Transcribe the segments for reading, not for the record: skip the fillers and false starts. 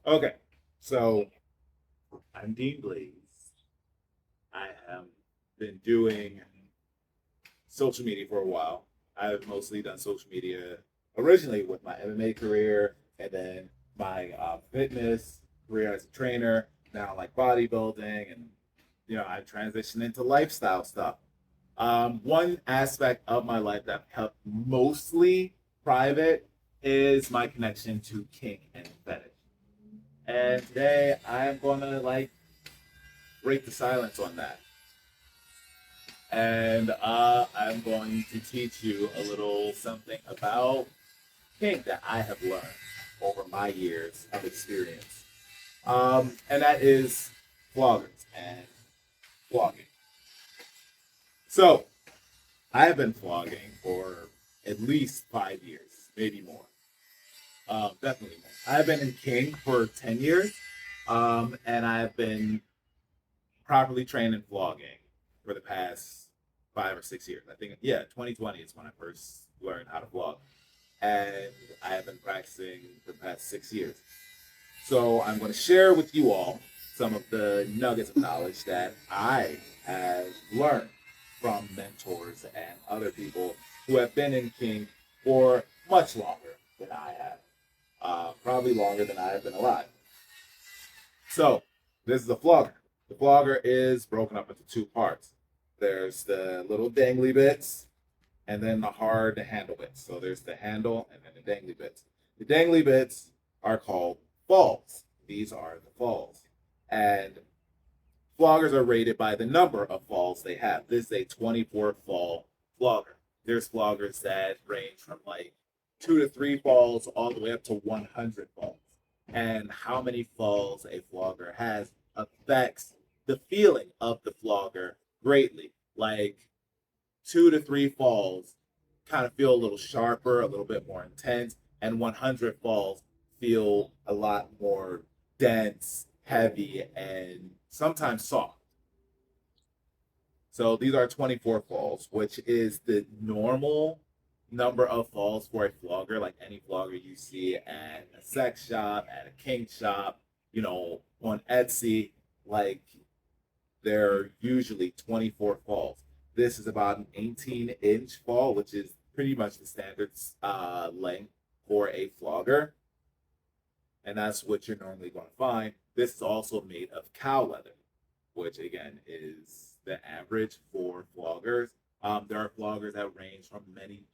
Okay, so I'm Dean Blaze. I have been doing social media for a while. I've mostly done social media originally with my MMA career and then my fitness career as a trainer, now like bodybuilding, and I transitioned into lifestyle stuff. One aspect of my life that kept mostly private is my connection to kink and fetish. And today I'm gonna break the silence on that. And I'm going to teach you a little something about kink that I have learned over my years of experience. And that is floggers and flogging. So I have been flogging for at least 5 years, maybe more. Definitely more. I've been in kink for 10 years, and I've been properly trained in flogging for the past 5 or 6 years. I think, yeah, 2020 is when I first learned how to flog. And I have been practicing for the past 6 years. So I'm going to share with you all some of the nuggets of knowledge that I have learned from mentors and other people who have been in kink for much longer than I have. Probably longer than I have been alive. So, this is the flogger. The flogger is broken up into two parts. There's the little dangly bits and then the hard handle bits. So there's the handle and then the dangly bits. The dangly bits are called falls. These are the falls. And floggers are rated by the number of falls they have. This is a 24 fall flogger. There's floggers that range from like 2 to 3 falls all the way up to 100 falls. And how many falls a flogger has affects the feeling of the flogger greatly. Like 2 to 3 falls kind of feel a little sharper, a little bit more intense, and 100 falls feel a lot more dense, heavy, and sometimes soft. So these are 24 falls, which is the normal number of falls for a flogger, like any flogger you see at a sex shop, at a kink shop, on Etsy. Like they're usually 24 falls. This is about an 18-inch fall, which is pretty much the standard length for a flogger. And that's what you're normally going to find. This is also made of cow leather, which again is the average for floggers. There are floggers that range to many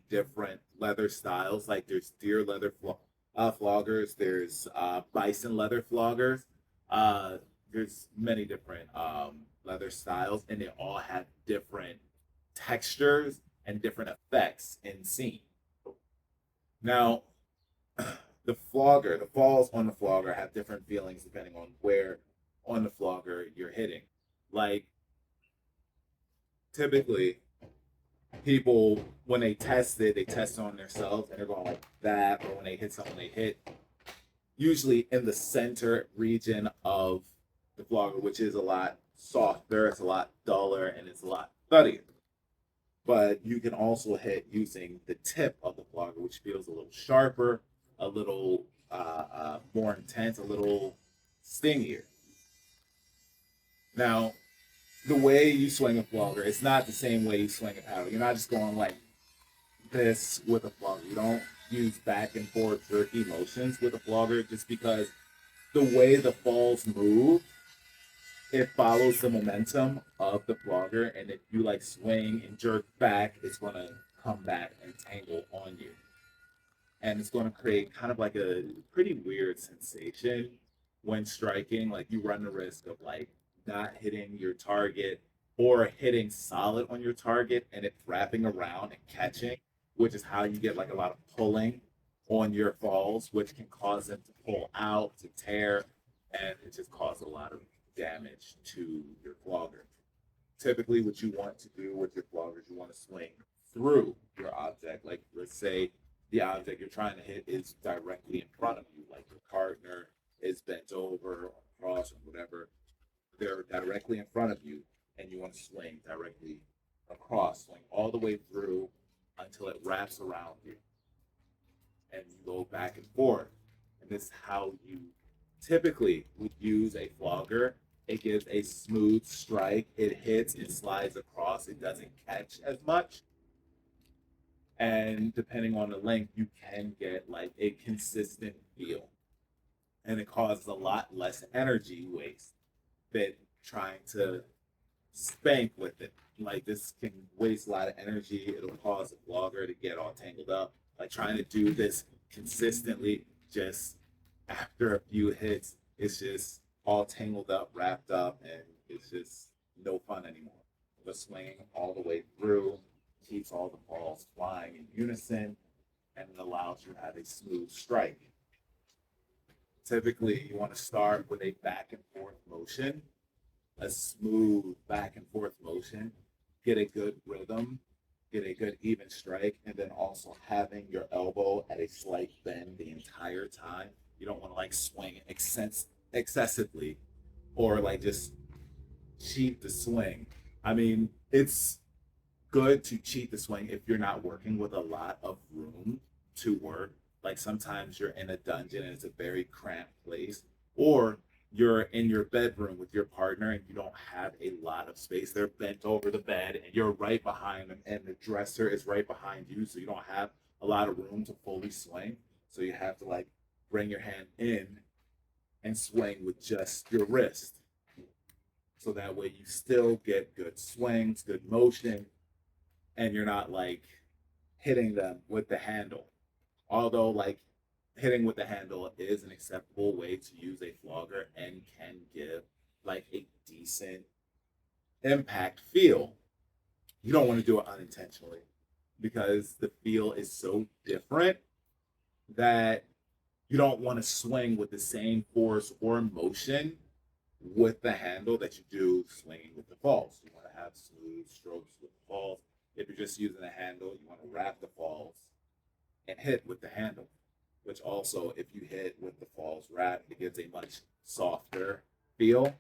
different leather styles. Like there's deer leather floggers, there's bison leather floggers. Uh, there's many different leather styles, and they all have different textures and different effects in scene. Now, the falls on the flogger have different feelings depending on where on the flogger you're hitting. Like typically, people when they test it, they test it on themselves and they're going like that, or when they hit someone, they hit usually in the center region of the flogger, which is a lot softer, it's a lot duller, and it's a lot thuddier. But you can also hit using the tip of the flogger, which feels a little sharper, a little more intense, a little stingier. Now, the way you swing a flogger, it's not the same way you swing a paddle. You're not just going like this with a flogger. You don't use back and forth jerky motions with a flogger just because the way the falls move, it follows the momentum of the flogger. And if you like swing and jerk back, it's going to come back and tangle on you. And it's going to create kind of like a pretty weird sensation when striking. Like you run the risk of like not hitting your target or hitting solid on your target and it wrapping around and catching, which is how you get like a lot of pulling on your falls, which can cause them to pull out, to tear, and it just causes a lot of damage to your flogger. Typically, what you want to do with your floggers, you want to swing through your object. Like, let's say the object you're trying to hit is directly in front of you, like your partner is bent over or across or whatever. They're directly in front of you, and you want to swing directly across, swing all the way through until it wraps around you, and you go back and forth. this how you typically would use a flogger. It gives a smooth strike. It hits, it slides across, it doesn't catch as much. And depending on the length, you can get like a consistent feel. And it causes a lot less energy waste than trying to spank with it. Like this can waste a lot of energy. It'll cause the flogger to get all tangled up. Like trying to do this consistently, just after a few hits, it's just all tangled up, wrapped up, and it's just no fun anymore. But swinging all the way through keeps all the balls flying in unison, and it allows you to have a smooth strike. Typically, you want to start with a back and forth motion, a smooth back and forth motion, get a good rhythm, get a good even strike, and then also having your elbow at a slight bend the entire time. You don't want to like swing excessively or like just cheat the swing. I mean, it's good to cheat the swing if you're not working with a lot of room to work. Like sometimes you're in a dungeon and it's a very cramped place, or you're in your bedroom with your partner and you don't have a lot of space. They're bent over the bed and you're right behind them, and the dresser is right behind you, so you don't have a lot of room to fully swing. So you have to like bring your hand in and swing with just your wrist. So that way you still get good swings, good motion, and you're not like hitting them with the handle. Although like hitting with the handle is an acceptable way to use a flogger and can give like a decent impact feel. You don't want to do it unintentionally because the feel is so different that you don't want to swing with the same force or motion with the handle that you do swinging with the falls. You want to have smooth strokes with the falls. If you're just using the handle, you want to wrap the falls and hit with the handle, which also, if you hit with the falls wrap, it gives a much softer feel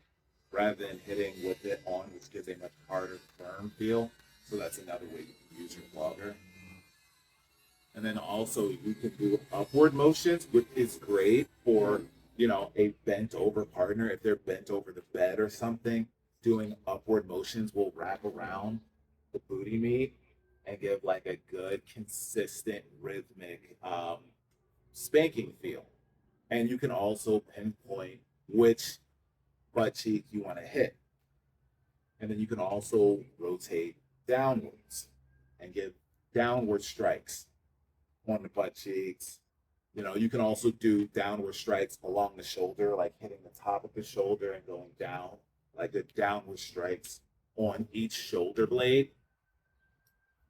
rather than hitting with it on, which gives a much harder, firm feel. So that's another way you can use your flogger. And then also you can do upward motions, which is great for, a bent over partner. If they're bent over the bed or something, doing upward motions will wrap around the booty meat and give like a good, consistent, rhythmic spanking feel. And you can also pinpoint which butt cheek you want to hit. And then you can also rotate downwards and give downward strikes on the butt cheeks. You can also do downward strikes along the shoulder, like hitting the top of the shoulder and going down, like the downward strikes on each shoulder blade.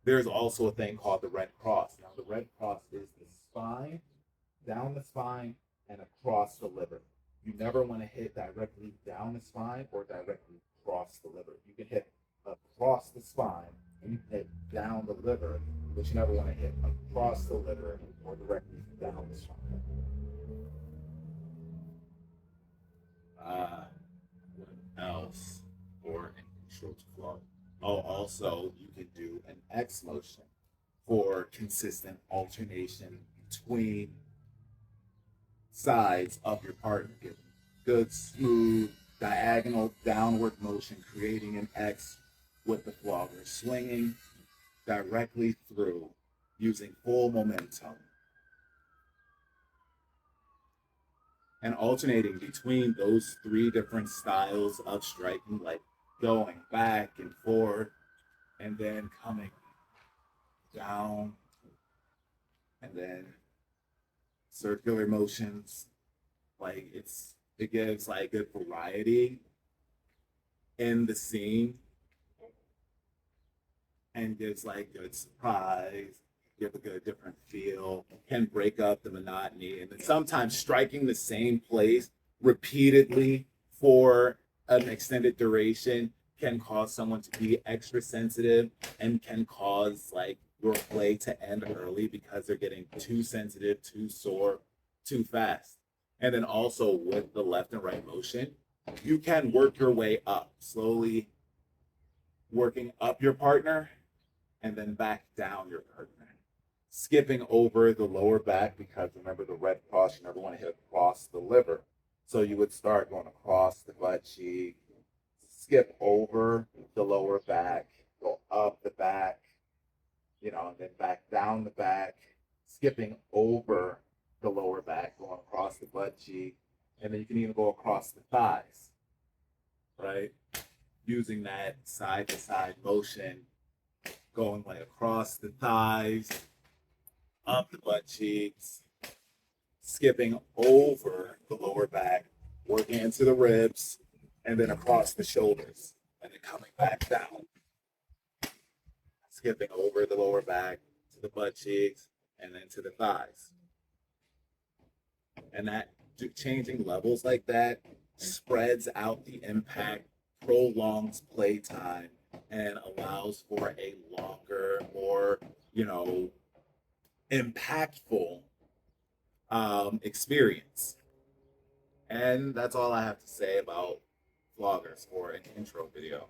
There's also a thing called the red cross. Now, the red cross is the spine, down the spine, and across the liver. You never want to hit directly down the spine or directly across the liver. You can hit across the spine and you can hit down the liver, but you never want to hit across the liver or directly down the spine. What else for control to flow? Oh, also you can do an X motion for consistent alternation between sides of your partner. Give good, smooth, diagonal downward motion, creating an X with the flogger, swinging directly through using full momentum. And alternating between those three different styles of striking, like going back and forth and then coming down and then circular motions. Like it gives like good variety in the scene and gives like good surprise, give a good different feel, can break up the monotony. And then sometimes striking the same place repeatedly for an extended duration can cause someone to be extra sensitive and can cause like your play to end early because they're getting too sensitive, too sore, too fast. And then also with the left and right motion, you can work your way up, slowly working up your partner and then back down your partner. Skipping over the lower back because remember the red cross, you never want to hit across across the liver. So you would start going across the butt cheek, skip over the lower back, go up the back, and then back down the back, skipping over the lower back, going across the butt cheek, and then you can even go across the thighs, right? Using that side to side motion, going like across the thighs, up the butt cheeks, skipping over the lower back, working into the ribs, and then across the shoulders, and then coming back down, skipping over the lower back to the butt cheeks, and then to the thighs. And that changing levels like that spreads out the impact, prolongs play time, and allows for a longer, more, impactful experience. And that's all I have to say about vloggers for an intro video.